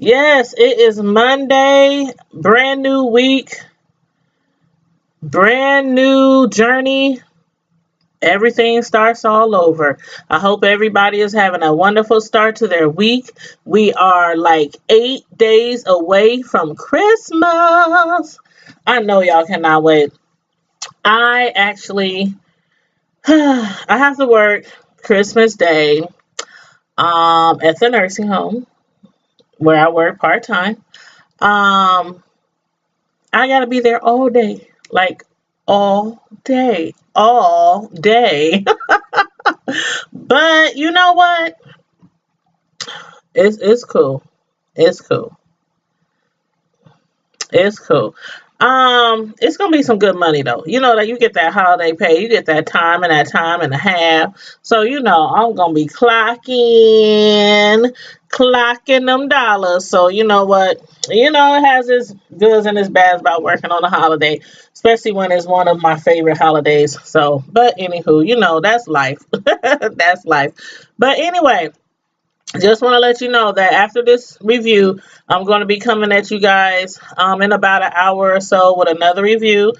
Yes, it is Monday, brand new week, brand new journey. Everything starts all over. I hope everybody is having a wonderful start to their week. We are like 8 days away from Christmas. I know y'all cannot wait. I actually, I have to work Christmas Day at the nursing home where I work part time. Um, I gotta be there all day, like all day. But you know what? It's cool. It's cool. It's cool. It's gonna be some good money though. You know that you get that holiday pay, you get that time and a half. So you know I'm gonna be clocking them dollars. So you know what? You know it has its goods and its bads about working on a holiday, especially when it's one of my favorite holidays. So, but anywho, you know that's life. That's life. But anyway, just want to let you know that after this review, I'm going to be coming at you guys in about an hour or so with another review.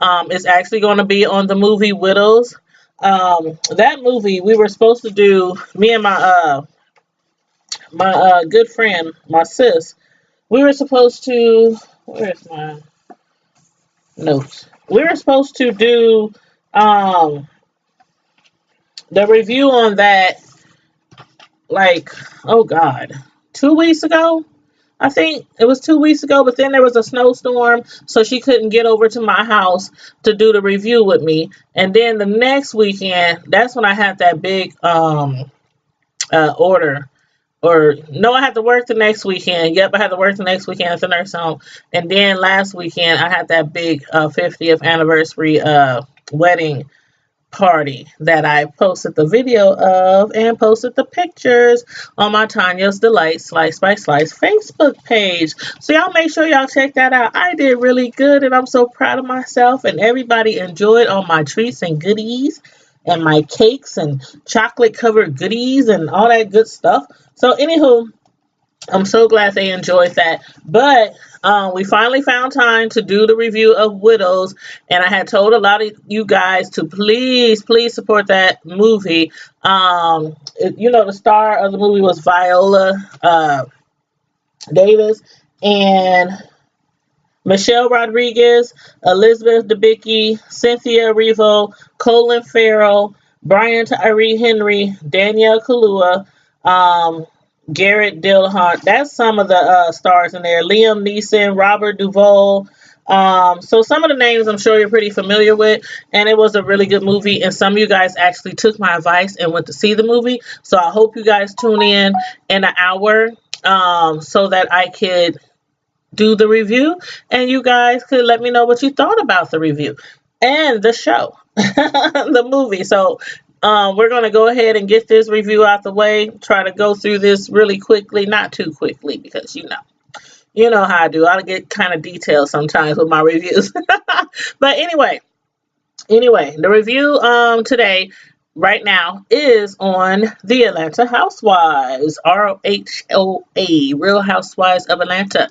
It's actually going to be on the movie Widows. That movie we were supposed to do. Me and my good friend, my sis. We were supposed to. Where's my notes? We were supposed to do um, the review on that. Like, oh God, 2 weeks ago. I think it was 2 weeks ago, but then there was a snowstorm, so she couldn't get over to my house to do the review with me. And then the next weekend, that's when I had that big order. Or no, I had to work the next weekend. Yep, I had to work the next weekend at the nursing home. And then last weekend, I had that big 50th anniversary wedding party that I posted the video of and posted the pictures on my Tanya's Delight Slice by Slice Facebook page. So y'all make sure y'all check that out. I did really good and I'm so proud of myself, and everybody enjoyed all my treats and goodies and my cakes and chocolate covered goodies and all that good stuff. So anywho, I'm so glad they enjoyed that. But we finally found time to do the review of Widows, and I had told a lot of you guys to please support that movie. The star of the movie was Viola Davis and Michelle Rodriguez, Elizabeth Debicki, Cynthia Erivo, Colin Farrell, Brian Tyree Henry, Danielle Kaluuya, Garrett Dillahunt. That's some of the stars in there. Liam Neeson, Robert Duvall. So some of the names I'm sure you're pretty familiar with, and it was a really good movie. And some of you guys actually took my advice and went to see the movie. So I hope you guys tune in an hour so that I could do the review and you guys could let me know what you thought about the review and the show, the movie. So we're going to go ahead and get this review out the way, try to go through this really quickly, not too quickly, because you know how I do. I get kind of detailed sometimes with my reviews. But anyway, the review today right now is on the Atlanta Housewives, RHOA, Real Housewives of Atlanta.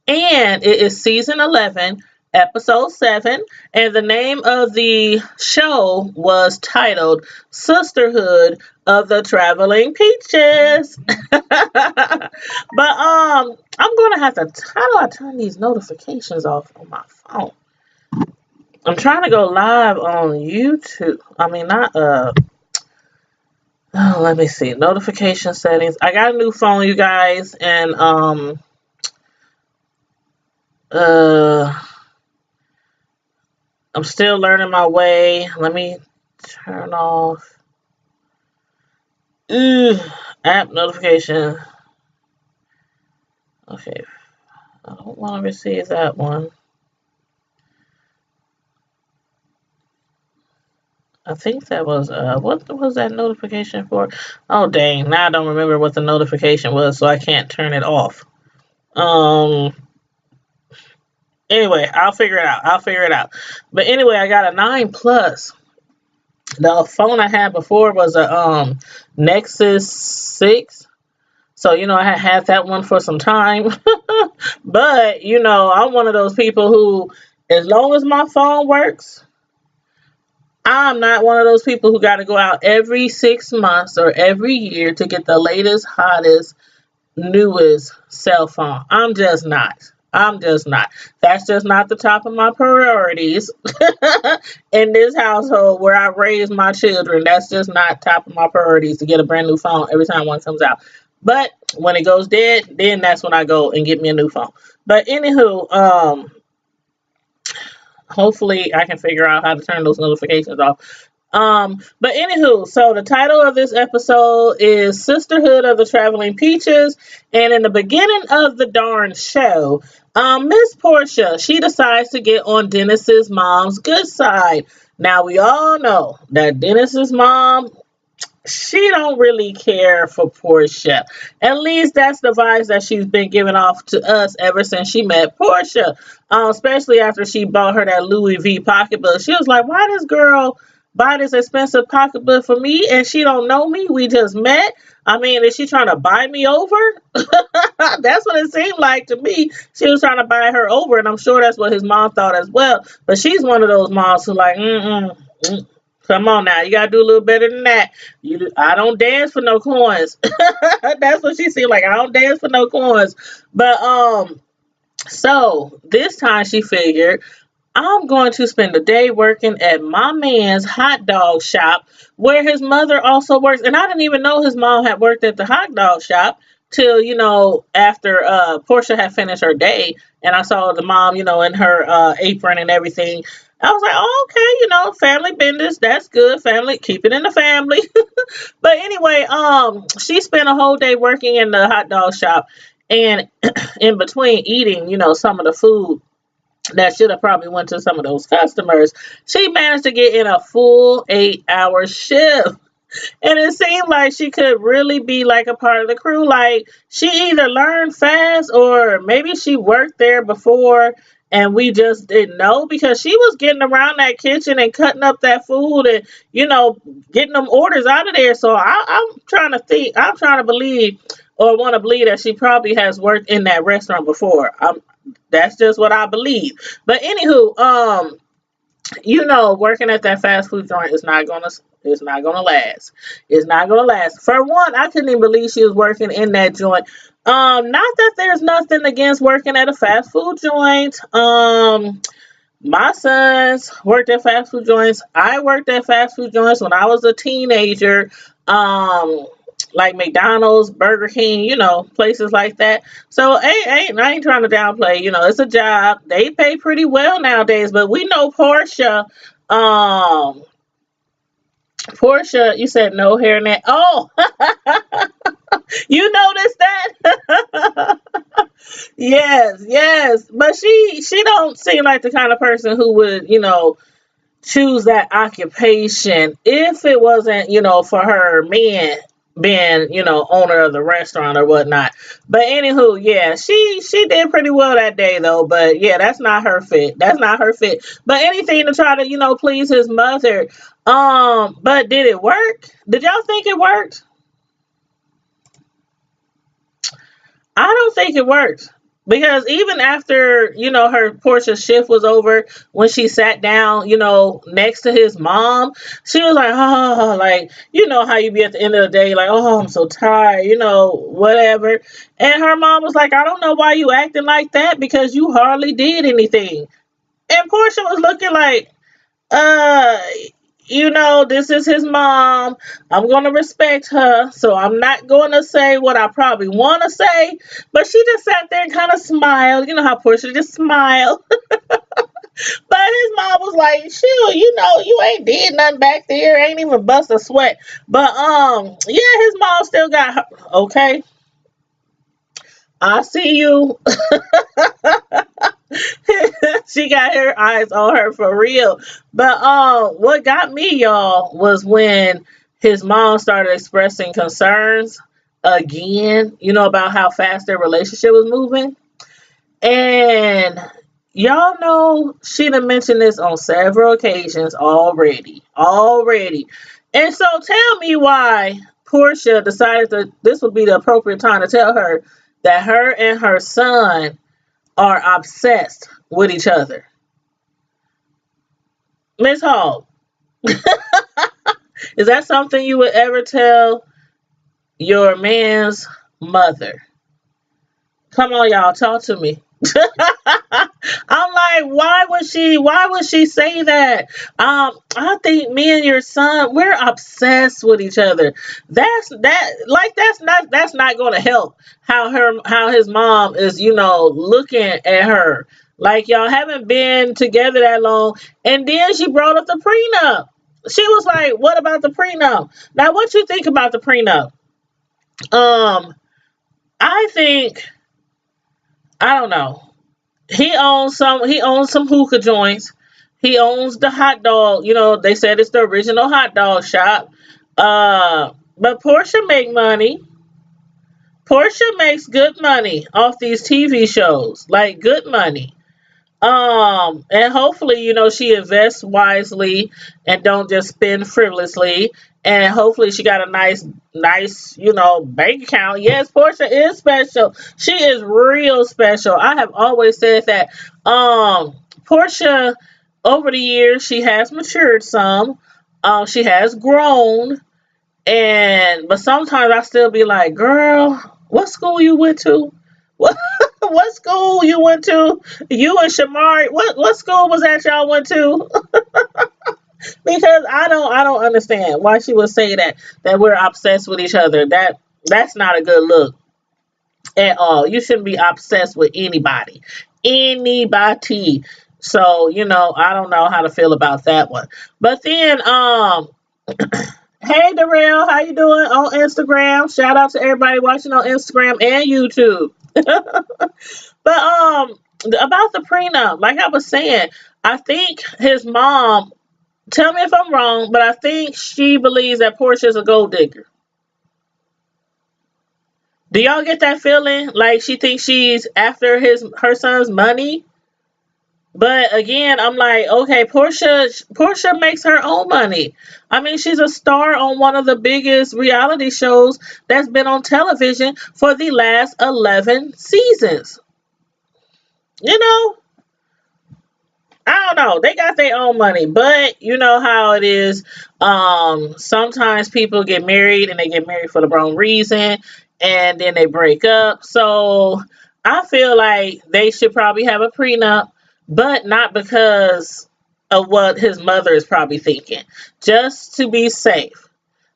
And it is season 11, episode 7. And the name of the show was titled Sisterhood of the Traveling Peaches. But I'm gonna have to, how do I turn these notifications off on my phone? I'm trying to go live on YouTube. I mean, not let me see, notification settings. I got a new phone, you guys, and uh I'm still learning my way. Let me turn off app notification. Okay, I don't want to receive that one. I think that was what was that notification for? Oh dang, now I don't remember what the notification was, so I can't turn it off. Anyway, I'll figure it out. But anyway, I got a 9 Plus. The phone I had before was a Nexus 6. So, I had that one for some time. But, I'm one of those people who, as long as my phone works, I'm not one of those people who got to go out every 6 months or every year to get the latest, hottest, newest cell phone. I'm just not. I'm just not. That's just not the top of my priorities in this household where I raise my children. That's just not top of my priorities to get a brand new phone every time one comes out. But when it goes dead, then that's when I go and get me a new phone. But anywho, hopefully I can figure out how to turn those notifications off. But anywho, so the title of this episode is Sisterhood of the Traveling Peaches. And in the beginning of the darn show, Miss Portia, she decides to get on Dennis's mom's good side. Now we all know that Dennis's mom, she don't really care for Portia. At least that's the vibes that she's been giving off to us ever since she met Portia. Especially after she bought her that Louis V pocketbook. She was like, why this girl buy this expensive pocketbook for me and she don't know me? We just met. I mean, is she trying to buy me over? That's what it seemed like to me. She was trying to buy her over, and I'm sure that's what his mom thought as well. But she's one of those moms who like, come on now, you gotta do a little better than that. I don't dance for no coins. That's what she seemed like. I don't dance for no coins. But so this time she figured, I'm going to spend the day working at my man's hot dog shop where his mother also works. And I didn't even know his mom had worked at the hot dog shop till, after Portia had finished her day. And I saw the mom, in her apron and everything. I was like, oh, okay, family business. That's good. Family, keep it in the family. But anyway, she spent a whole day working in the hot dog shop. And in between eating, some of the food that should have probably went to some of those customers, she managed to get in a full 8-hour shift. And it seemed like she could really be like a part of the crew. Like she either learned fast or maybe she worked there before and we just didn't know, because she was getting around that kitchen and cutting up that food and, getting them orders out of there. So I'm trying to think, I'm trying to believe or want to believe that she probably has worked in that restaurant before. That's just what I believe. But anywho, working at that fast food joint is not gonna last. It's not gonna last. For one, I couldn't even believe she was working in that joint. Not that there's nothing against working at a fast food joint. My sons worked at fast food joints. I worked at fast food joints when I was a teenager. Like McDonald's, Burger King, places like that. So I ain't trying to downplay, it's a job. They pay pretty well nowadays, but we know Portia, you said no hairnet. Oh, you noticed that? Yes. But she don't seem like the kind of person who would, choose that occupation if it wasn't, for her man being, owner of the restaurant or whatnot. But anywho, yeah, she did pretty well that day though. But yeah, that's not her fit. That's not her fit. But anything to try to, please his mother. But did it work? Did y'all think it worked? I don't think it worked. Because even after, her Portia shift was over, when she sat down, next to his mom, she was like, oh, like, how you be at the end of the day, like, oh, I'm so tired, whatever. And her mom was like, I don't know why you acting like that, because you hardly did anything. And Portia was looking like, uh, this is his mom. I'm going to respect her. So I'm not going to say what I probably want to say. But she just sat there and kind of smiled. You know how Portia just smiled. But his mom was like, shoot, you ain't did nothing back there. Ain't even bust a sweat. But, yeah, his mom still got her. Okay. I see you. She got her eyes on her for real. But what got me, y'all, was when his mom started expressing concerns again, about how fast their relationship was moving. And y'all know she done mentioned this on several occasions already. And so tell me why Portia decided that this would be the appropriate time to tell her that her and her son are obsessed with each other. Miss Hall, is that something you would ever tell your man's mother? Come on, y'all, talk to me. I'm like, why would she say that? I think me and your son, we're obsessed with each other. That's not gonna help how his mom is, looking at her. Like, y'all haven't been together that long. And then she brought up the prenup. She was like, what about the prenup? Now what you think about the prenup? Um, I think, I don't know. He owns some hookah joints. He owns the hot dog. They said it's the original hot dog shop. But Portia make money. Portia makes good money off these TV shows, like good money. And hopefully, she invests wisely and don't just spend frivolously. And hopefully she got a nice, bank account. Yes, Portia is special. She is real special. I have always said that. Portia, over the years, she has matured some. She has grown. But sometimes I still be like, girl, what school you went to? What what school you went to? You and Shamari, what school was that y'all went to? Because I don't understand why she would say that we're obsessed with each other. That's not a good look at all. You shouldn't be obsessed with anybody. Anybody. So, I don't know how to feel about that one. But then hey Darrell, how you doing on Instagram? Shout out to everybody watching on Instagram and YouTube. But about the prenup, like I was saying, I think his mom, tell me if I'm wrong, but I think she believes that Portia's a gold digger. Do y'all get that feeling? Like she thinks she's after her son's money? But again, I'm like, okay, Portia makes her own money. I mean, she's a star on one of the biggest reality shows that's been on television for the last 11 seasons. You know, I don't know. They got their own money, but you know how it is. Sometimes people get married and they get married for the wrong reason, and then they break up. So I feel like they should probably have a prenup, but not because of what his mother is probably thinking. Just to be safe,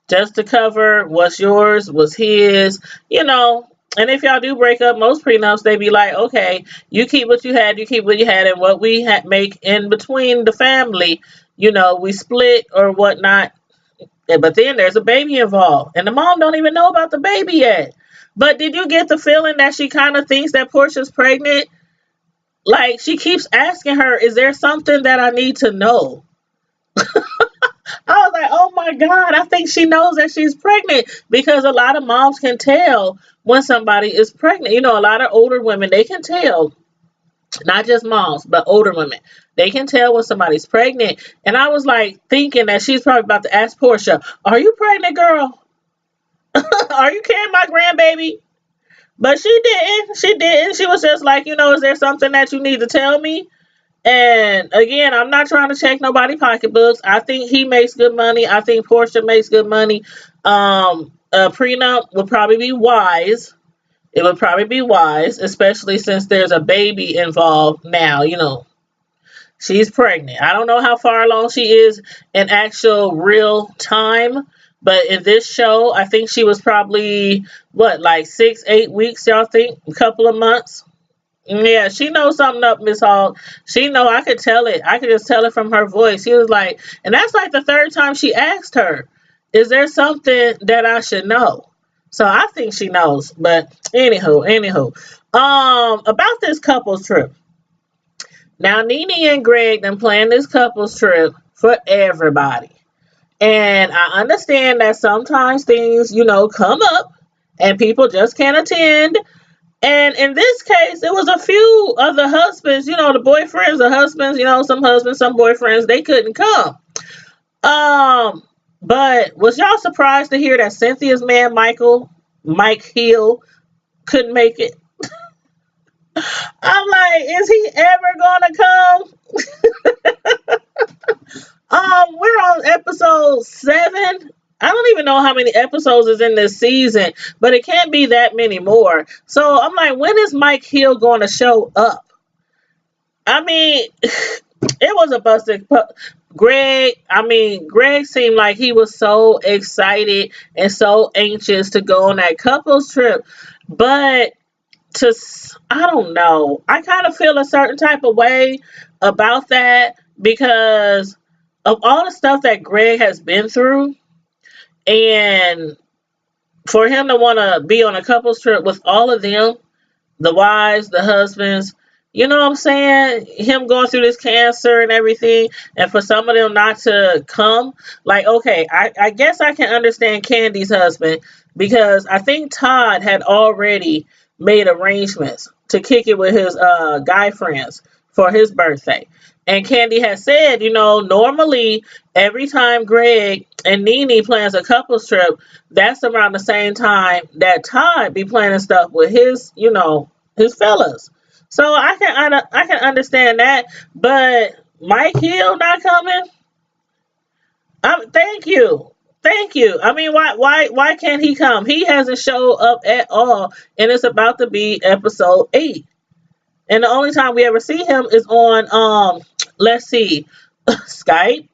just to cover what's yours, what's his, you know. And if y'all do break up, most prenups, they be like, okay, you keep what you had, and what we make in between the family, we split or whatnot. But then there's a baby involved, and the mom don't even know about the baby yet. But did you get the feeling that she kind of thinks that Portia's pregnant? Like, she keeps asking her, is there something that I need to know? I was like, oh my God, I think she knows that she's pregnant, because a lot of moms can tell when somebody is pregnant. A lot of older women, they can tell, not just moms, but older women. They can tell when somebody's pregnant. And I was like thinking that she's probably about to ask Portia, are you pregnant, girl? Are you carrying my grandbaby? But she didn't. She didn't. She was just like, is there something that you need to tell me? And again, I'm not trying to check nobody pocketbooks. I think he makes good money. I think Portia makes good money. A prenup would probably be wise. It would probably be wise, especially since there's a baby involved now. She's pregnant. I don't know how far along she is in actual real time, but in this show, I think she was probably, like 6, 8 weeks, y'all think? A couple of months? Yeah, she knows something up, Miss Hall. She know, I could tell it. I could just tell it from her voice. She was like, and that's like the third time she asked her, is there something that I should know? So I think she knows. But anywho. About this couples trip. Now, Nene and Greg done planned this couples trip for everybody. And I understand that sometimes things, come up and people just can't attend. And in this case, it was a few of the husbands, the boyfriends, the husbands, some husbands, some boyfriends, they couldn't come. But was y'all surprised to hear that Cynthia's man, Mike Hill, couldn't make it? I'm like, is he ever gonna come? We're on episode 7. I don't even know how many episodes is in this season, but it can't be that many more. So I'm like, when is Mike Hill going to show up? I mean, it was a busted. Greg seemed like he was so excited and so anxious to go on that couples trip, but I don't know. I kind of feel a certain type of way about that because of all the stuff that Greg has been through, and for him to want to be on a couples trip with all of them, the wives, the husbands, you know what I'm saying? Him going through this cancer and everything, and for some of them not to come. Like, okay, I guess I can understand Candy's husband because I think Todd had already made arrangements to kick it with his guy friends for his birthday. And Candy has said, normally every time Greg and Nene plans a couples trip, that's around the same time that Todd be planning stuff with his fellas. So I can understand that, but Mike Hill not coming. Thank you, thank you. I mean, why can't he come? He hasn't showed up at all, and it's about to be episode 8. And the only time we ever see him is on let's see, Skype,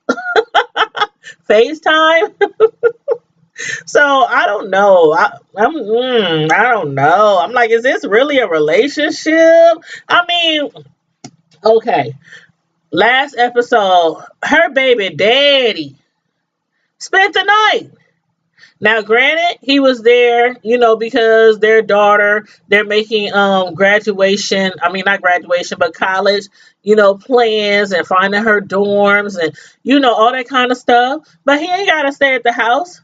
FaceTime. So I don't know. I don't know. I'm like, is this really a relationship? I mean, okay. Last episode, her baby daddy spent the night. Now, granted, he was there, because their daughter, they're making graduation. I mean, not graduation, but college, plans and finding her dorms and all that kind of stuff. But he ain't gotta stay at the house.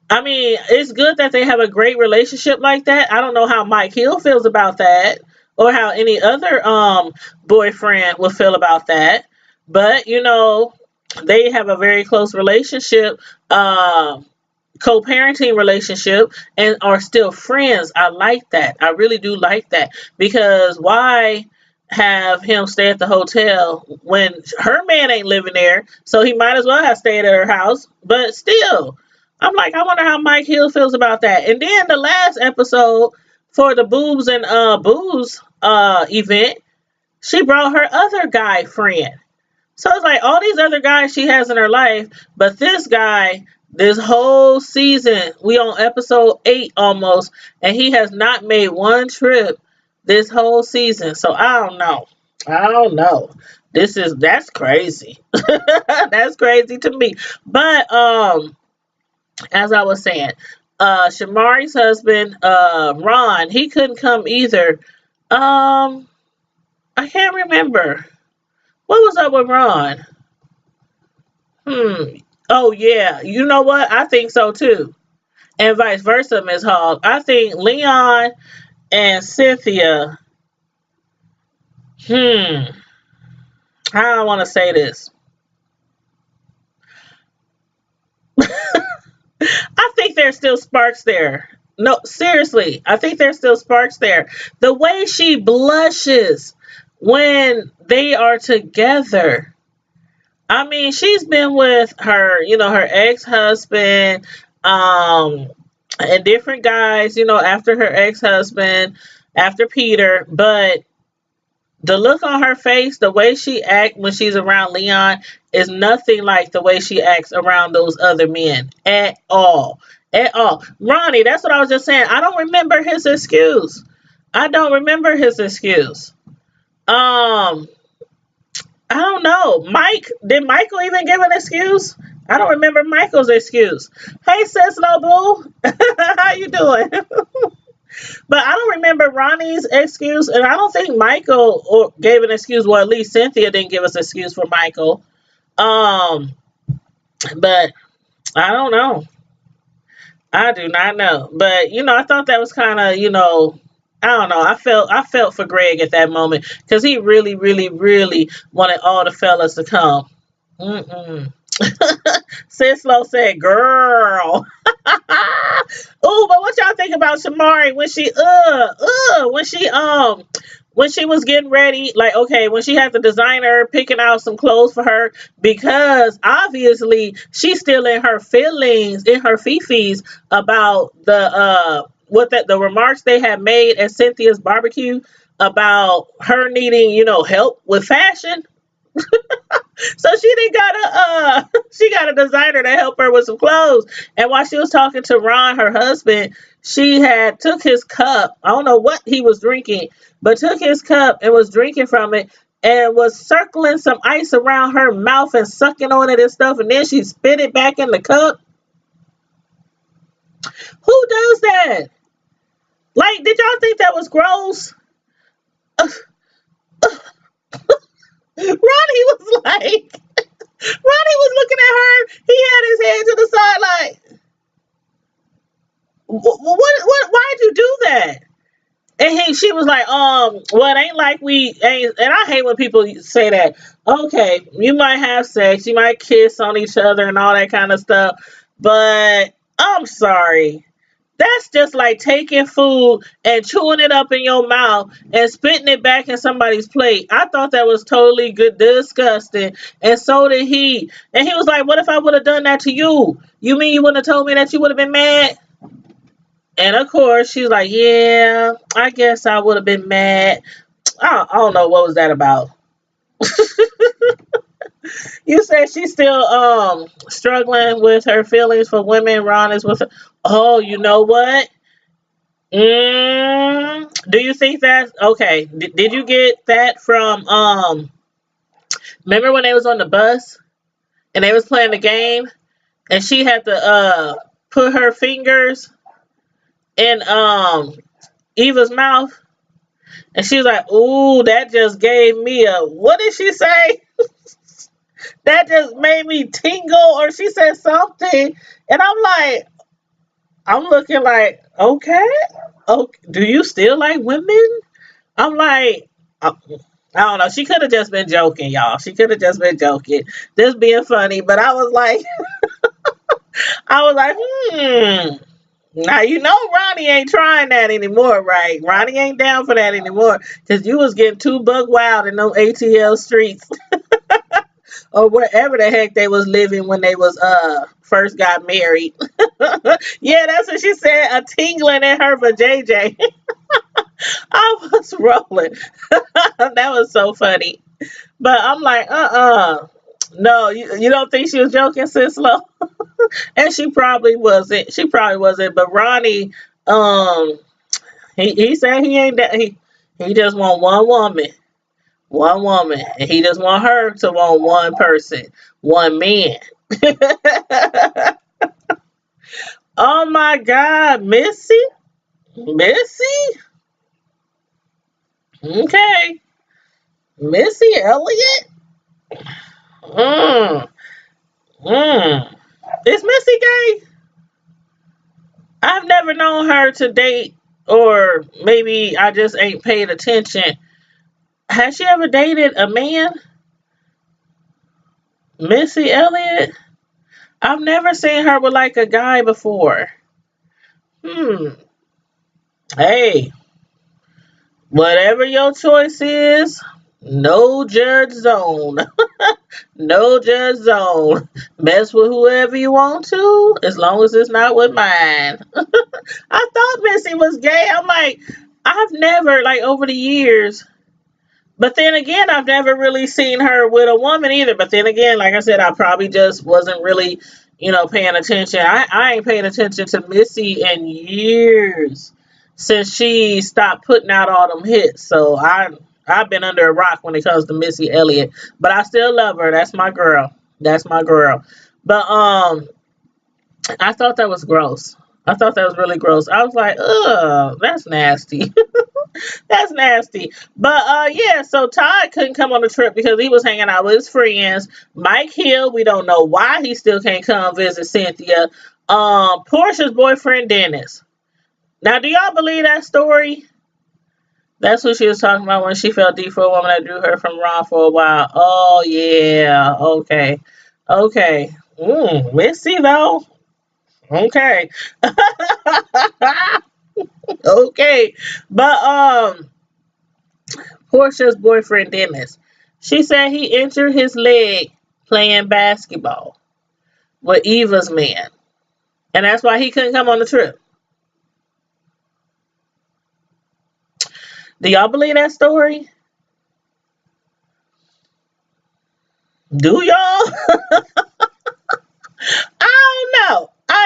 I mean, it's good that they have a great relationship like that. I don't know how Mike Hill feels about that or how any other boyfriend would feel about that. But, they have a very close relationship, co-parenting relationship, and are still friends. I like that. I really do like that because why have him stay at the hotel when her man ain't living there? So he might as well have stayed at her house. But still, I'm like, I wonder how Mike Hill feels about that. And then the last episode for the boobs and booze event, she brought her other guy friend. So it's like all these other guys she has in her life, but this guy, this whole season, we on episode 8 almost, and he has not made one trip this whole season. So I don't know. I don't know. That's crazy. That's crazy to me. But as I was saying, Shamari's husband, Ron, he couldn't come either. I can't remember. What was up with Ron? Oh yeah. You know what? I think so too. And vice versa, Miss Hogg. I think Leon and Cynthia, how do I want to say this? I think there's still sparks there. No, seriously, I think there's still sparks there. The way she blushes when they are together. I mean, she's been with her ex-husband, and different guys, after her ex-husband, after Peter, but the look on her face, the way she acts when she's around Leon is nothing like the way she acts around those other men at all. At all. Ronnie, that's what I was just saying. I don't remember his excuse. I don't remember his excuse. I don't know. Did Michael even give an excuse? I don't remember Michael's excuse. Hey, sis, boo. How you doing? But I don't remember Ronnie's excuse, and I don't think Michael gave an excuse. Well, at least Cynthia didn't give us an excuse for Michael. But I don't know. I do not know. But I thought that was kind of I don't know. I felt for Greg at that moment because he really, really, really wanted all the fellas to come. Mm-mm. Cislo said, girl. Oh, but what y'all think about Shamari when when she was getting ready, like, okay, when she had the designer picking out some clothes for her, because obviously she's still in her feelings, in her fifis about the remarks they had made at Cynthia's barbecue about her needing, help with fashion. So she didn't got she got a designer to help her with some clothes. And while she was talking to Ron, her husband, she had took his cup. I don't know what he was drinking, but took his cup and was drinking from it and was circling some ice around her mouth and sucking on it and stuff. And then she spit it back in the cup. Who does that? Like, did y'all think that was gross? Ronnie was like, Ronnie was looking at her. He had his hand to the side, like, why'd you do that? And she was like, well, it ain't like we ain't, and I hate when people say that. Okay, you might have sex, you might kiss on each other and all that kind of stuff, but I'm sorry. That's just like taking food and chewing it up in your mouth and spitting it back in somebody's plate. I thought that was totally good, disgusting, and so did he. And he was like, "What if I would have done that to you? You mean you wouldn't have told me that you would have been mad?" And of course, she's like, "Yeah, I guess I would have been mad." I don't know what was that about. You said she's still struggling with her feelings for women. Ron is with her. Oh, you know what? Do you think that okay? Did you get that from remember when they was on the bus and they was playing the game and she had to put her fingers in Eva's mouth and she was like, "Ooh, that just gave me a what did she say? That just made me tingle," or she said something, and I'm looking like, okay, do you still like women? I'm like, I don't know. She could have just been joking, y'all. She could have just been joking, just being funny. But I was like, hmm. Now you know Ronnie ain't trying that anymore, right? Ronnie ain't down for that anymore because you was getting too bug wild in those ATL streets or wherever the heck they was living when they was first got married. Yeah, that's what she said. A tingling in her for JJ. I was rolling. That was so funny. But I'm like, no, you don't think she was joking, Sislo? And she probably wasn't. She probably wasn't. But Ronnie, um, he said he ain't that. He just want one woman, and he just want her to want one person, one man. Oh my God, Missy, okay, Missy Elliott. Mm, mm. Is Missy gay? I've never known her to date, or maybe I just ain't paid attention. Has she ever dated a man? Missy Elliott? I've never seen her with like a guy before. Hmm. Hey, whatever your choice is, no judge zone. No judge zone. Mess with whoever you want to, as long as it's not with mine. I thought Missy was gay. I'm like, I've never, like, over the years. But then again, I've never really seen her with a woman either. But then again, like I said, I probably just wasn't really, paying attention. I ain't paying attention to Missy in years since she stopped putting out all them hits. So I've been under a rock when it comes to Missy Elliott. But I still love her. That's my girl. That's my girl. But I thought that was gross. I thought that was really gross. I was like, ugh, that's nasty. That's nasty. But yeah, so Todd couldn't come on the trip because he was hanging out with his friends. Mike Hill, we don't know why he still can't come visit Cynthia. Portia's boyfriend Dennis. Now, do y'all believe that story? That's what she was talking about when she felt deep for a woman that drew her from Ron for a while. Oh yeah, okay. Okay. Let's see though. Okay. Okay. But Portia's boyfriend Dennis. She said he injured his leg playing basketball with Eva's man. And that's why he couldn't come on the trip. Do y'all believe that story? Do y'all? I don't know. I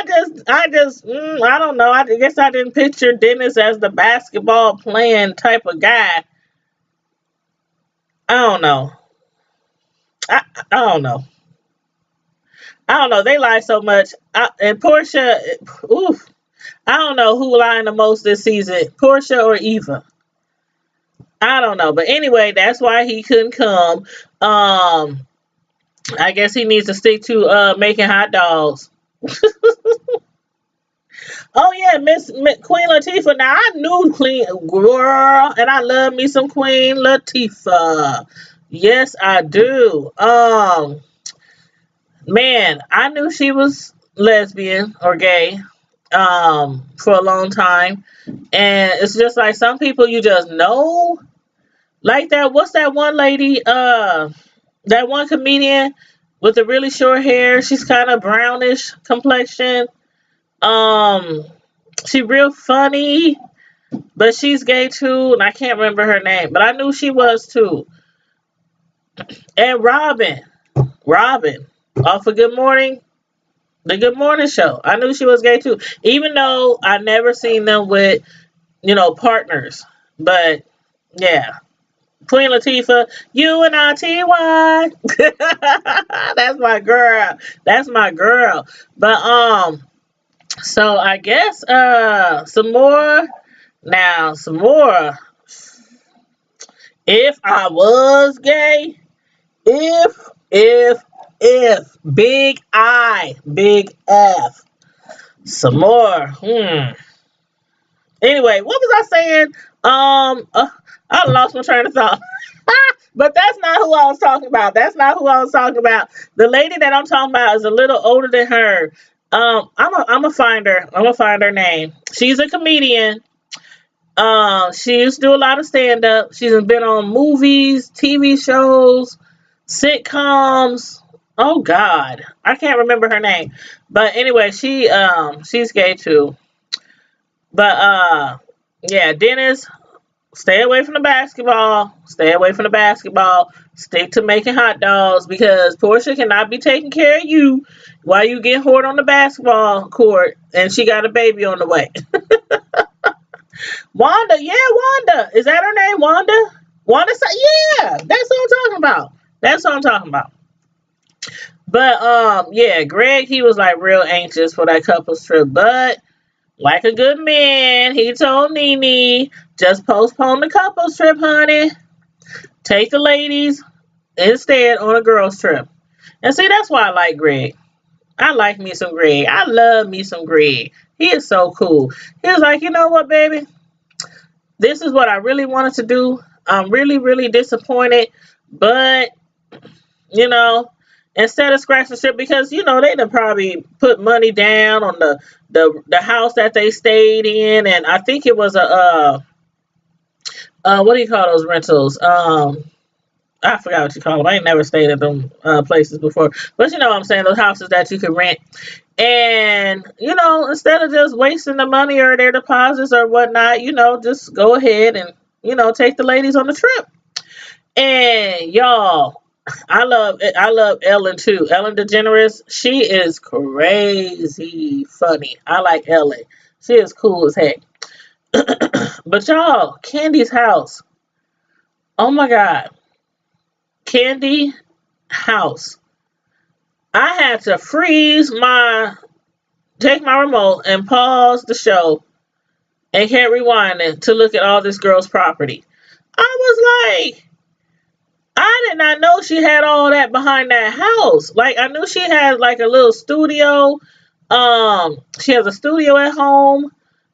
don't know. I guess I didn't picture Dennis as the basketball playing type of guy. I don't know. I don't know. I don't know. They lie so much. And Portia, oof. I don't know who lying the most this season, Portia or Eva. I don't know. But anyway, that's why he couldn't come. I guess he needs to stick to making hot dogs. Oh yeah, Miss Queen Latifah. Now I knew Queen girl, and I love me some Queen Latifah. Yes, I do. Man, I knew she was lesbian or gay for a long time, and it's just like some people you just know, like that. What's that one lady? That one comedian with the really short hair. She's kind of brownish complexion. Um, she real funny. But she's gay too, and I can't remember her name, but I knew she was too. And Robin, off of the Good Morning Show. I knew she was gay too, even though I never seen them with partners. But yeah, Queen Latifah, UNITY. That's my girl. That's my girl. But so I guess some more. Now some more. If I was gay, if, big F, some more. Anyway, what was I saying? I lost my train of thought. But that's not who I was talking about. That's not who I was talking about. The lady that I'm talking about is a little older than her. I'm gonna find her. I'm gonna find her name. She's a comedian. She used to do a lot of stand up. She's been on movies, TV shows, sitcoms. Oh God, I can't remember her name. But anyway, she's gay too. But yeah, Dennis, stay away from the basketball. Stay away from the basketball. Stick to making hot dogs because Portia cannot be taking care of you while you get hoard on the basketball court and she got a baby on the way. Wanda, yeah, Wanda. Is that her name? Wanda? Yeah, that's what I'm talking about. That's what I'm talking about. But yeah, Greg, he was like real anxious for that couple's trip. But like a good man, he told Nene, just postpone the couple's trip, honey. Take the ladies instead on a girls' trip. And see, that's why I like Greg. I like me some Greg. I love me some Greg. He is so cool. He was like, you know what, baby? This is what I really wanted to do. I'm really, really disappointed. But, you know, instead of scratching the strip, because, they'd have probably put money down on the house that they stayed in. And I think it was what do you call those rentals? I forgot what you call them. I ain't never stayed at them places before. But you know what I'm saying? Those houses that you can rent. And, instead of just wasting the money or their deposits or whatnot, just go ahead and, take the ladies on the trip. And y'all, I love Ellen too. Ellen DeGeneres, she is crazy funny. I like Ellen. She is cool as heck. But y'all, Candy's house. Oh my God. Candy house. I had to take my remote and pause the show and kept rewinding to look at all this girl's property. I was like, I did not know she had all that behind that house. Like, I knew she had like a little studio. She has a studio at home,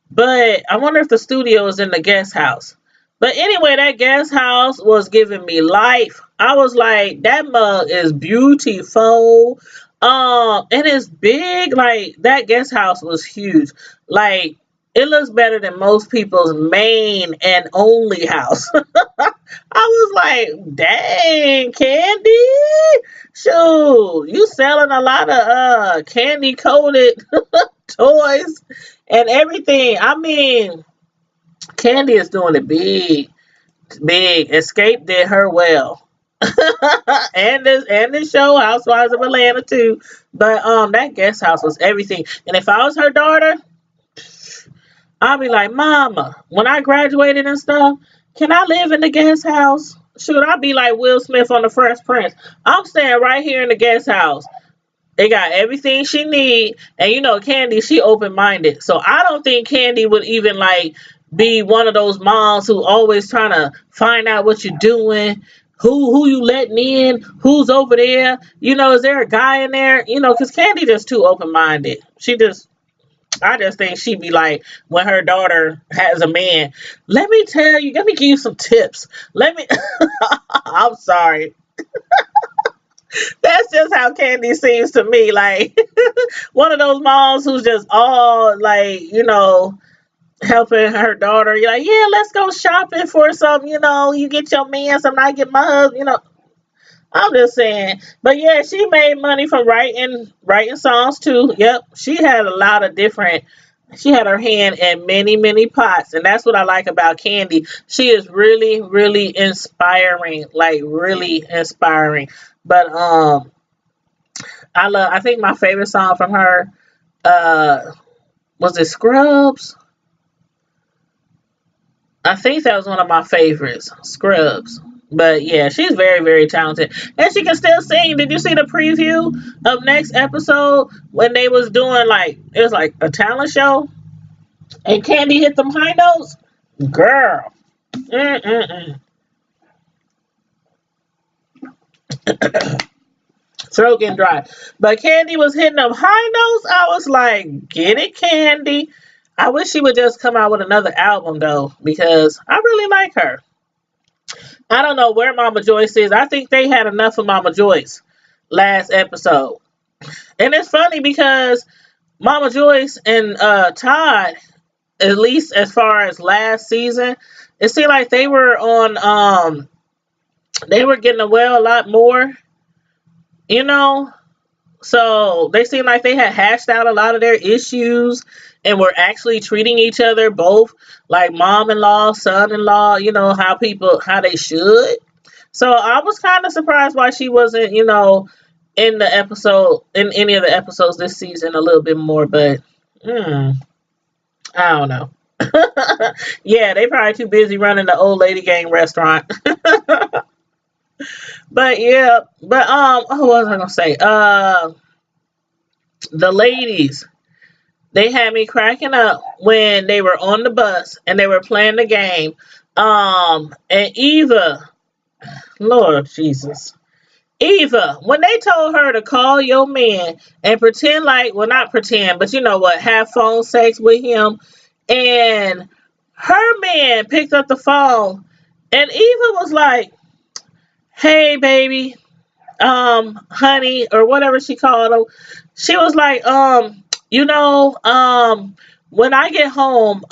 but I wonder if the studio is in the guest house. But anyway, that guest house was giving me life. I was like, that mug is beautiful. And it's big. Like that guest house was huge. Like it looks better than most people's main and only house. I was like, dang, Candy. Shoot, you selling a lot of candy coated toys and everything. I mean, Candy is doing it big. Big. Escape did her well. And this show, Housewives of Atlanta too. But that guest house was everything. And if I was her daughter, I'd be like, Mama, when I graduated and stuff, can I live in the guest house? Shoot, I'd be like Will Smith on the Fresh Prince. I'm staying right here in the guest house. They got everything she need, and you know, Candy, she open minded. So I don't think Candy would even like be one of those moms who always trying to find out what you're doing, who you letting in, who's over there. You know, is there a guy in there? You know, because Candy just too open minded. I just think she'd be like when her daughter has a man. Let me tell you, let me give you some tips. Let me. I'm sorry. That's just how Candy seems to me. Like one of those moms who's just all like, you know, helping her daughter. You're like, yeah, let's go shopping for some, you know, you get your man some, I get my husband, you know. I'm just saying. But yeah, she made money from writing songs too. Yep. She had a lot of different she had her hand in many, many pots. And that's what I like about Candy. She is really, really inspiring. Like really inspiring. But I think my favorite song from her uh was it Scrubs? I think that was one of my favorites, Scrubs. But yeah, she's very, very talented. And she can still sing. Did you see the preview of next episode when they was doing like it was like a talent show and Candy hit them high notes? Girl. Mm-mm-mm. Throat getting dry. But Candy was hitting them high notes. I was like, get it, Candy. I wish she would just come out with another album though, because I really like her. I don't know where Mama Joyce is. I think they had enough of Mama Joyce last episode. And it's funny because Mama Joyce and Todd, at least as far as last season, it seemed like they were getting away a lot more, you know. So they seemed like they had hashed out a lot of their issues and were actually treating each other both like mom-in-law, son-in-law, you know, how they should. So I was kind of surprised why she wasn't, you know, in any of the episodes this season a little bit more, but I don't know. Yeah, they probably too busy running the old lady gang restaurant. But yeah, but what was I gonna say? The ladies, they had me cracking up when they were on the bus and they were playing the game. And Eva, Lord Jesus. Eva, when they told her to call your man and pretend like, well, not pretend, but you know what, have phone sex with him, and her man picked up the phone, and Eva was like, hey, baby, honey, or whatever she called him. She was like, you know, when I get home,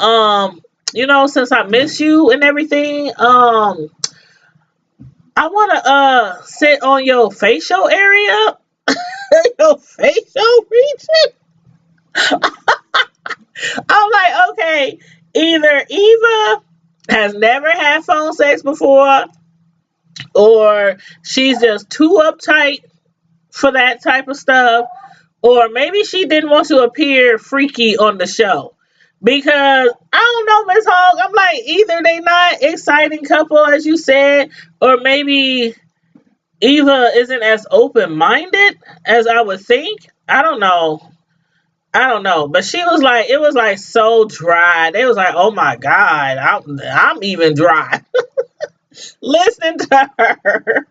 you know, since I miss you and everything, I want to sit on your facial area, your facial region. I'm like, okay, either Eva has never had phone sex before, or she's just too uptight for that type of stuff, or maybe she didn't want to appear freaky on the show. Because I don't know, Miss Hogg. I'm like, either they not exciting couple as you said, or maybe Eva isn't as open minded as I would think. I don't know. I don't know. But she was like, it was like so dry. They was like, oh my God, I'm even dry. Listening to her.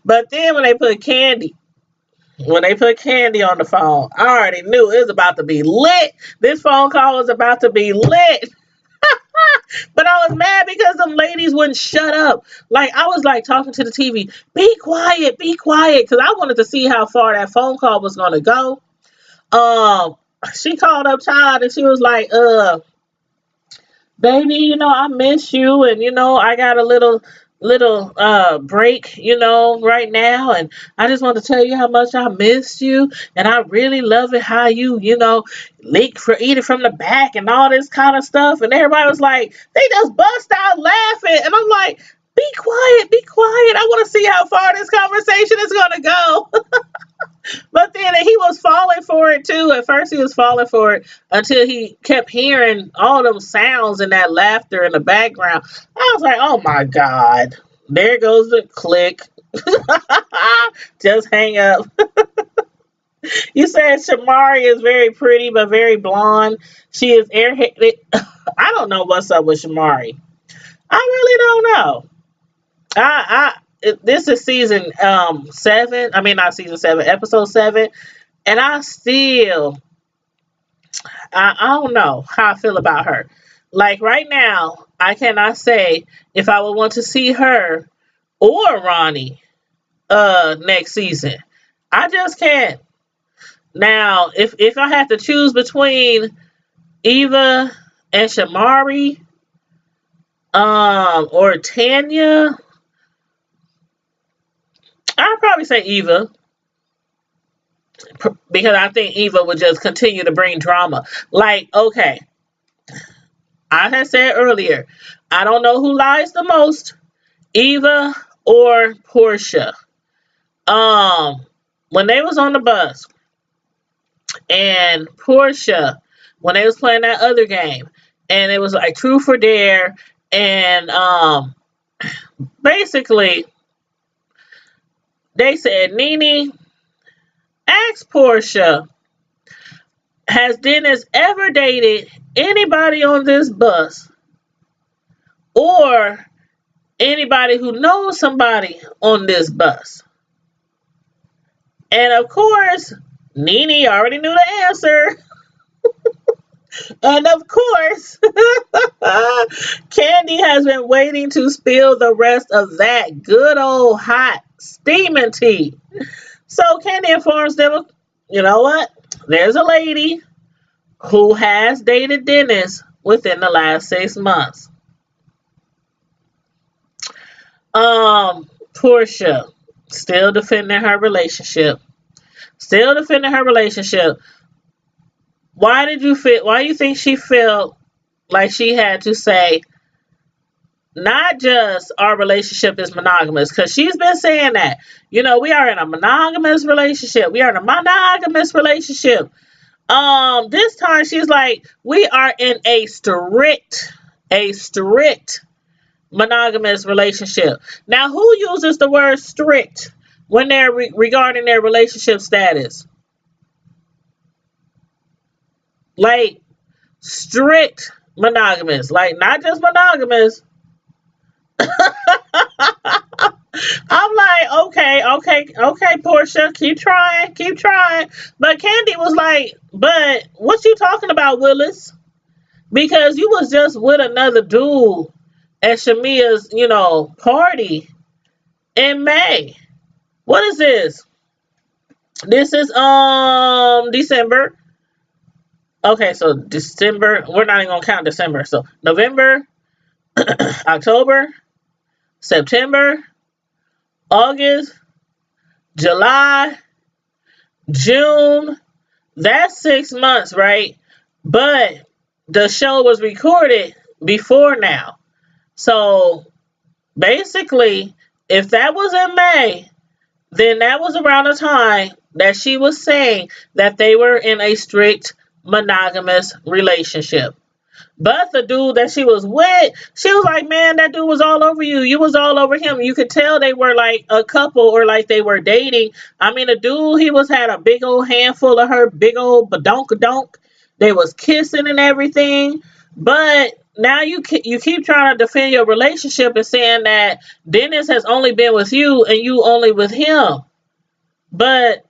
But then when they put Candy on the phone, I already knew it was about to be lit. This phone call was about to be lit. But I was mad because them ladies wouldn't shut up. Like, I was like talking to the TV, be quiet, because I wanted to see how far that phone call was gonna go. Um, she called up Todd and she was like, baby, I miss you, and I got a little break, right now, and I just want to tell you how much I missed you, and I really love it how you leak for eating from the back and all this kind of stuff. And everybody was like, they just bust out laughing, and I'm like, be quiet. I want to see how far this conversation is gonna go. But then he was falling for it too. At first he was falling for it until he kept hearing all them sounds and that laughter in the background. I was like, oh my God. There goes the click. Just hang up. You said Shamari is very pretty but very blonde. She is airheaded. I don't know what's up with Shamari. I really don't know. This is season 7. I mean, not season 7, episode 7. And I don't know how I feel about her. Like right now, I cannot say if I would want to see her or Ronnie next season. I just can't. Now, if I have to choose between Eva and Shamari, or Tanya, I'd probably say Eva. Because I think Eva would just continue to bring drama. Like, okay, I had said earlier, I don't know who lies the most, Eva or Portia. When they was on the bus and Portia, when they was playing that other game, and it was like Truth or Dare, and basically they said, Nene, ask Portia, has Dennis ever dated anybody on this bus or anybody who knows somebody on this bus? And of course, Nene already knew the answer. And of course, Candy has been waiting to spill the rest of that good old hot steaming tea. So Candy informs them, you know what? There's a lady who has dated Dennis within the last 6 months. Portia, still defending her relationship. Why do you think she felt like she had to say, not just our relationship is monogamous? Because she's been saying that. We are in a monogamous relationship. This time she's like, we are in a strict monogamous relationship. Now, who uses the word strict when they're regarding their relationship status? Like, strict monogamous, like not just monogamous. I'm like, okay, Portia, keep trying. But Candy was like, but what you talking about, Willis? Because you was just with another dude at Shamia's, party in May. What is this? This is December. Okay, so December, we're not even gonna count December. So November, October, September, August, July, June. That's 6 months, right? But the show was recorded before now. So basically, if that was in May, then that was around the time that she was saying that they were in a strict monogamous relationship. But the dude that she was with, she was like, man, that dude was all over you. You was all over him. You could tell they were like a couple or like they were dating. I mean, the dude, he had a big old handful of her, big old badonk-a-donk. They was kissing and everything. But now you keep trying to defend your relationship and saying that Dennis has only been with you and you only with him. But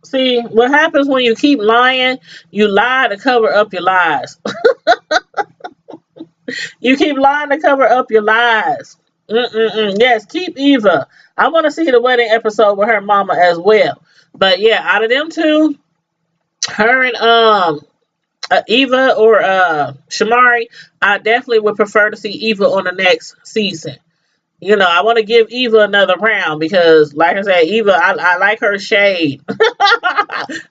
see, what happens when you keep lying? You lie to cover up your lies. You keep lying to cover up your lies. Mm-mm-mm. Yes, keep Eva. I want to see the wedding episode with her mama as well. But yeah, out of them two, her and Eva or Shamari, I definitely would prefer to see Eva on the next season. I want to give Eva another round because, like I said, Eva, I like her shade.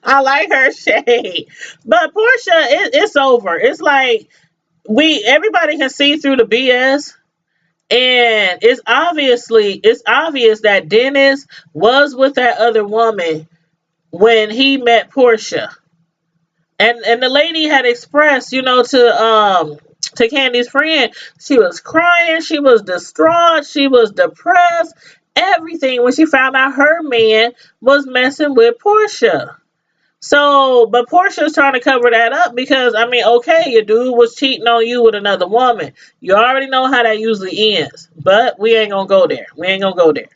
I like her shade. But Portia, it's over. It's like everybody can see through the BS. And it's obvious that Dennis was with that other woman when he met Portia. And the lady had expressed, to Candy's friend, she was crying, she was distraught, she was depressed, everything when she found out her man was messing with Portia. So, but Portia's trying to cover that up because, I mean, okay, your dude was cheating on you with another woman. You already know how that usually ends. But we ain't gonna go there. We ain't gonna go there.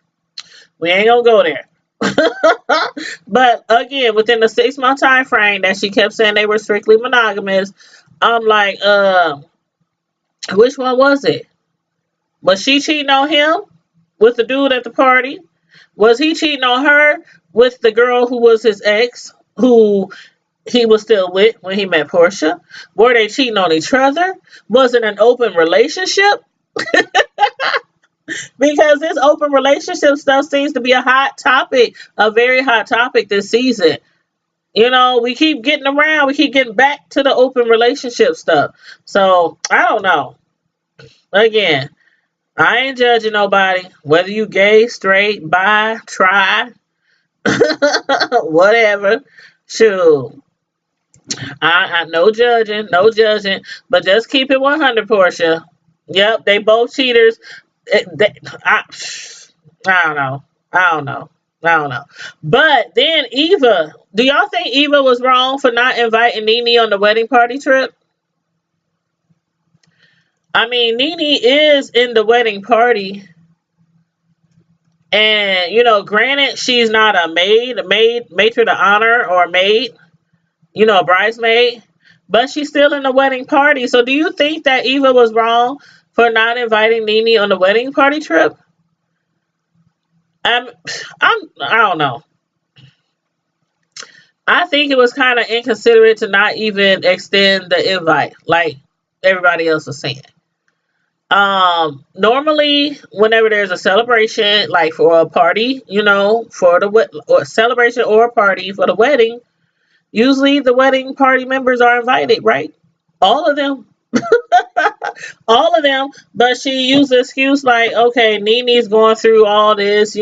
We ain't gonna go there. But again, within the 6-month time frame that she kept saying they were strictly monogamous, I'm like, which one was it? Was she cheating on him with the dude at the party? Was he cheating on her with the girl who was his ex, who he was still with when he met Portia? Were they cheating on each other? Was it an open relationship? Because this open relationship stuff seems to be a hot topic, a very hot topic this season. We keep getting around, we keep getting back to the open relationship stuff. So, I don't know. Again, I ain't judging nobody, whether you gay, straight, bi, tri, whatever. Shoot. I no judging, no judging, but just keep it 100, Portia. Yep, they both cheaters. I don't know. I don't know. I don't know. But then Eva, do y'all think Eva was wrong for not inviting Nene on the wedding party trip? I mean, Nene is in the wedding party. And, granted, she's not a matron of honor or a maid, a bridesmaid, but she's still in the wedding party. So do you think that Eva was wrong for not inviting Nene on the wedding party trip? I don't know. I think it was kind of inconsiderate to not even extend the invite, like everybody else is saying. Normally, whenever there's a celebration, like for a party, for or celebration or a party for the wedding, usually the wedding party members are invited, right? All of them. All of them. But she used the excuse like, okay, Nene's going through all this,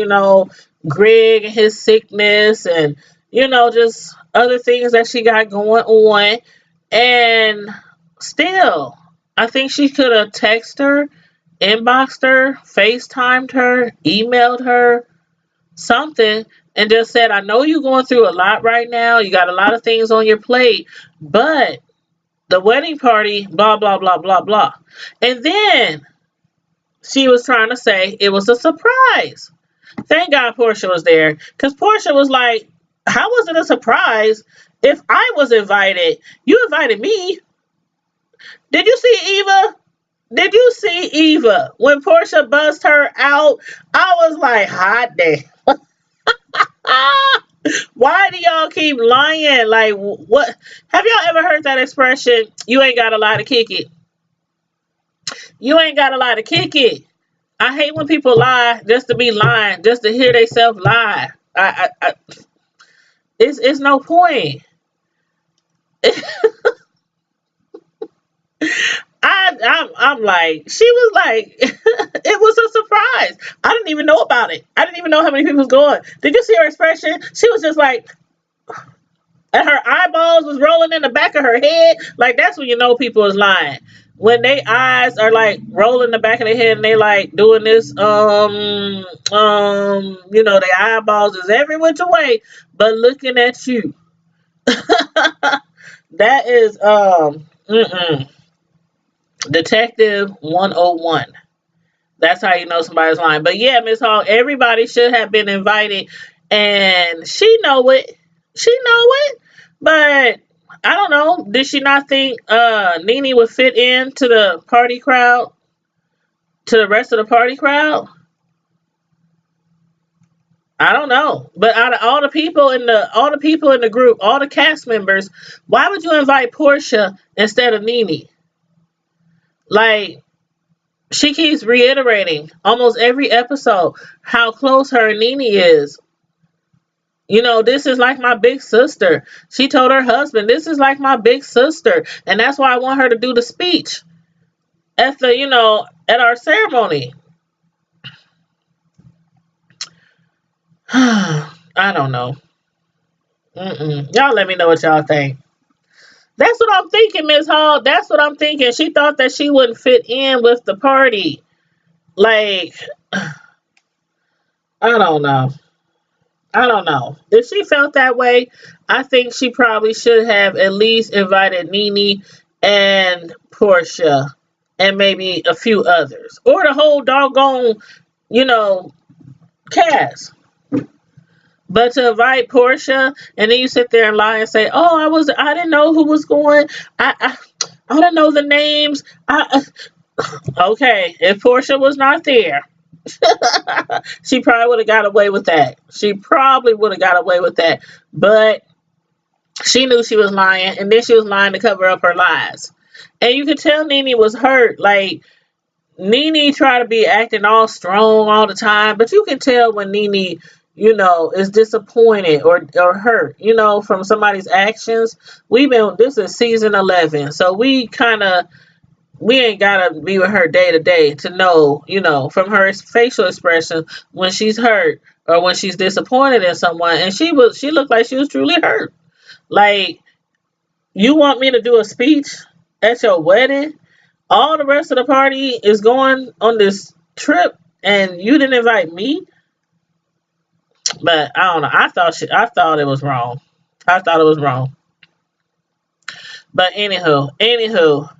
Greg and his sickness and, just other things that she got going on. And still, I think she could have texted her, inboxed her, FaceTimed her, emailed her, something, and just said, I know you're going through a lot right now. You got a lot of things on your plate, but the wedding party, blah, blah, blah, blah, blah. And then she was trying to say it was a surprise. Thank God Portia was there, because Portia was like, how was it a surprise if I was invited? You invited me. Did you see Eva? Did you see Eva? When Portia buzzed her out, I was like, hot damn. Why do y'all keep lying? Like, what? Have y'all ever heard that expression? You ain't got a lot to kick it. You ain't got a lot to kick it. I hate when people lie just to be lying, just to hear themselves lie. It's no point. I'm like, she was like, it was a surprise. I didn't even know about it. I didn't even know how many people was going. Did you see her expression? She was just like, and her eyeballs was rolling in the back of her head. Like, that's when you know people is lying. When they eyes are like rolling in the back of their head and they like doing this, their eyeballs is every which way, but looking at you. That is, Detective 101. That's how you know somebody's lying. But yeah, Miss Hall, everybody should have been invited, and she know it. She know it. But I don't know. Did she not think Nene would fit in to the party crowd, to the rest of the party crowd? I don't know. But out of all the people in the group, all the cast members, why would you invite Portia instead of Nene? Like, she keeps reiterating almost every episode how close her and Nene is. You know, this is like my big sister. She told her husband, this is like my big sister. And that's why I want her to do the speech at at our ceremony. I don't know. Y'all let me know what y'all think. That's what I'm thinking, Miss Hall. That's what I'm thinking. She thought that she wouldn't fit in with the party. Like, I don't know. I don't know. If she felt that way, I think she probably should have at least invited Nene and Portia and maybe a few others. Or the whole doggone, you know, cast. But to invite Portia and then you sit there and lie and say, "Oh, I didn't know who was going. I don't know the names." Okay, if Portia was not there, she probably would have got away with that. She probably would have got away with that. But she knew she was lying, and then she was lying to cover up her lies. And you could tell Nene was hurt. Like, Nene tried to be acting all strong all the time, but you can tell when Nene, is disappointed or hurt, from somebody's actions. This is season 11, so we ain't gotta be with her day to day to know, from her facial expression when she's hurt or when she's disappointed in someone. And she looked like she was truly hurt. Like, you want me to do a speech at your wedding? All the rest of the party is going on this trip and you didn't invite me? But I don't know. I thought it was wrong. I thought it was wrong. But anywho,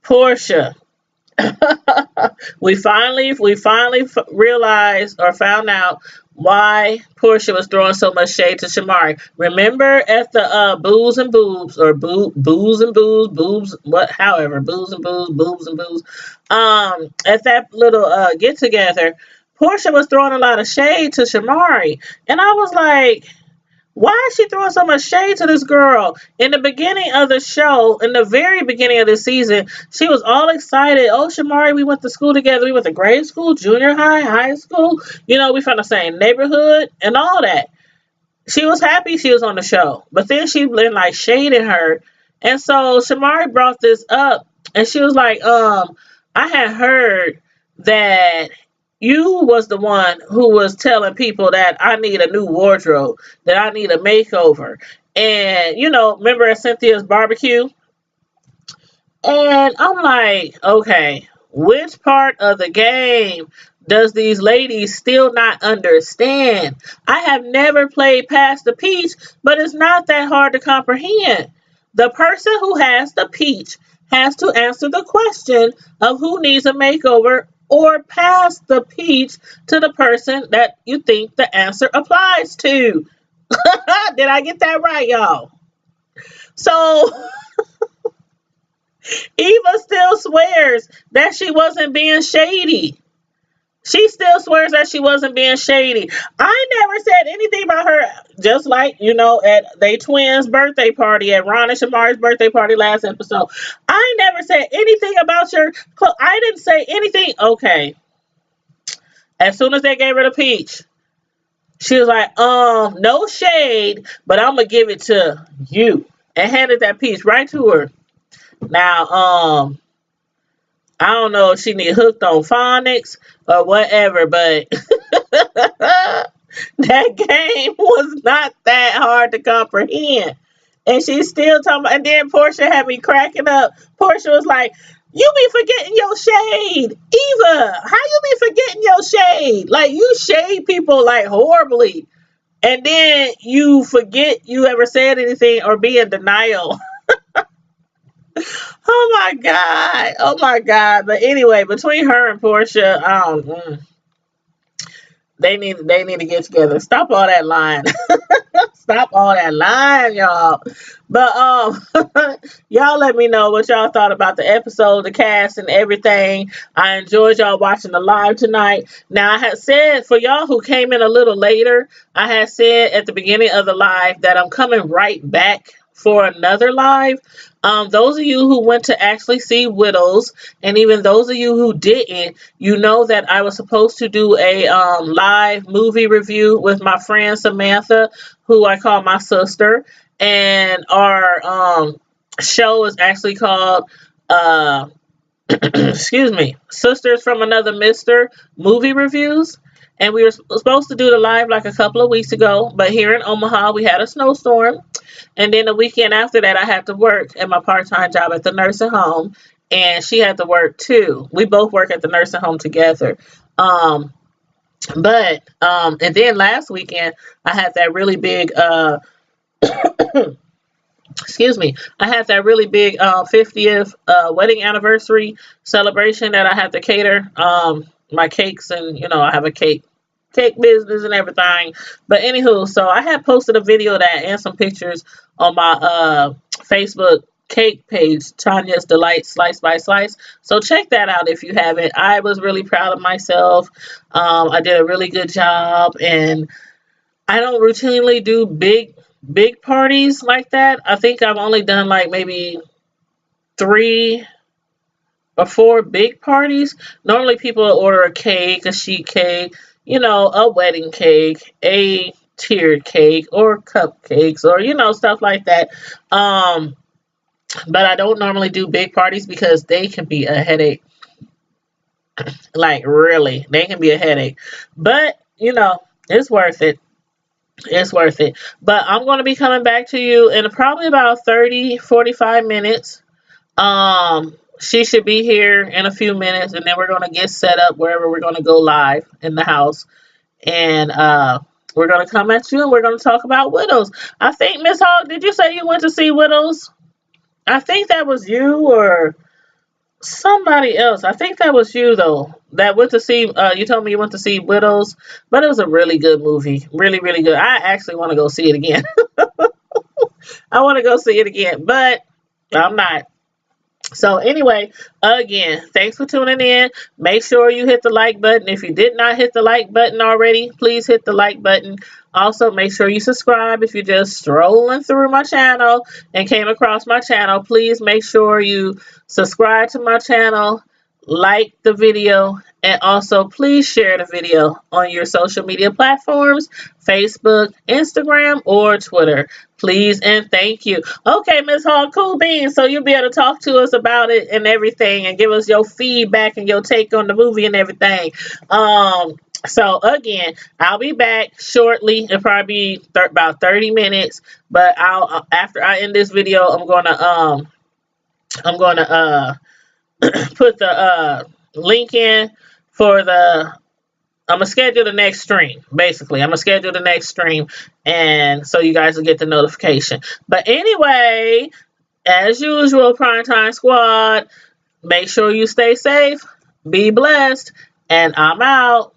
Portia. we finally realized or found out why Portia was throwing so much shade to Shamari. Remember at the booze and boobs or booze and booze, boobs, however, booze and booze, boobs and booze. At that little get together, Portia was throwing a lot of shade to Shamari, and I was like, why is she throwing so much shade to this girl? In the beginning of the show, in the very beginning of the season, she was all excited. Oh, Shamari, we went to school together. We went to grade school, junior high, high school. We from the same neighborhood and all that. She was happy she was on the show. But then she been like shading her. And so Shamari brought this up and she was like, I had heard that you was the one who was telling people that I need a new wardrobe, that I need a makeover. And, remember at Cynthia's barbecue? And I'm like, okay, which part of the game does these ladies still not understand? I have never played Pass the Peach, but it's not that hard to comprehend. The person who has the peach has to answer the question of who needs a makeover or pass the peach to the person that you think the answer applies to. Did I get that right, y'all? So Eva still swears that she wasn't being shady. She still swears that she wasn't being shady. I never said anything about her, just like, at they twins' birthday party, at Ron and Shamari's birthday party last episode. I never said anything about your clothes. I didn't say anything. Okay. As soon as they gave her the peach, she was like, no shade, but I'm going to give it to you. And handed that peach right to her. Now, I don't know if she need hooked on phonics or whatever, but that game was not that hard to comprehend. And she's still talking about, and then Portia had me cracking up. Portia was like, you be forgetting your shade. Eva, how you be forgetting your shade? Like, you shade people like horribly. And then you forget you ever said anything or be in denial. Oh my God. Oh my God. But anyway, between her and Portia, they need to get together. Stop all that lying. Stop all that lying, y'all. But y'all let me know what y'all thought about the episode, the cast, and everything. I enjoyed y'all watching the live tonight. Now, I had said, for y'all who came in a little later, I had said at the beginning of the live that I'm coming right back for another live. Those of you who went to actually see Widows, and even those of you who didn't, you know that I was supposed to do a live movie review with my friend Samantha, who I call my sister, and our show is actually called excuse me, Sisters from Another Mister movie reviews. And we were supposed to do the live like a couple of weeks ago, but here in Omaha we had a snowstorm, and then the weekend after that, I had to work at my part-time job at the nursing home, and she had to work too. We both work at the nursing home together. And then last weekend, I had that really big, excuse me, I had that really big 50th wedding anniversary celebration that I had to cater my cakes, and I have a cake business and everything. But anywho, so I had posted a video of that and some pictures on my Facebook cake page, Tanya's Delight Slice by Slice. So check that out if you haven't. I was really proud of myself. I did a really good job, and I don't routinely do big parties like that. I think I've only done like maybe 3 or 4 big parties. Normally people order a cake, a sheet cake, a wedding cake, a tiered cake, or cupcakes, or stuff like that. But I don't normally do big parties because they can be a headache. Like, really, they can be a headache. But it's worth it. It's worth it. But I'm going to be coming back to you in probably about 30-45 minutes. She should be here in a few minutes, and then we're going to get set up wherever we're going to go live in the house. And we're going to come at you, and we're going to talk about Widows. I think, Miss Hogg, did you say you went to see Widows? I think that was you or somebody else. I think that was you, though, that went to see, you told me you went to see Widows, but it was a really good movie. Really, really good. I actually want to go see it again. I want to go see it again, but I'm not. So anyway, again, thanks for tuning in. Make sure you hit the like button. If you did not hit the like button already, please hit the like button. Also, make sure you subscribe if you're just strolling through my channel and came across my channel. Please make sure you subscribe to my channel, like the video, and also please share the video on your social media platforms, Facebook, Instagram, or Twitter. Please and thank you. Okay, Miss Hall, cool beans. So you'll be able to talk to us about it and everything, and give us your feedback and your take on the movie and everything. So again, I'll be back shortly. It'll probably be about 30 minutes. But I'll after I end this video, I'm gonna put the link in for the. I'm gonna schedule the next stream. Basically, I'm gonna schedule the next stream, and so you guys will get the notification. But anyway, as usual, Primetime Squad, make sure you stay safe, be blessed, and I'm out.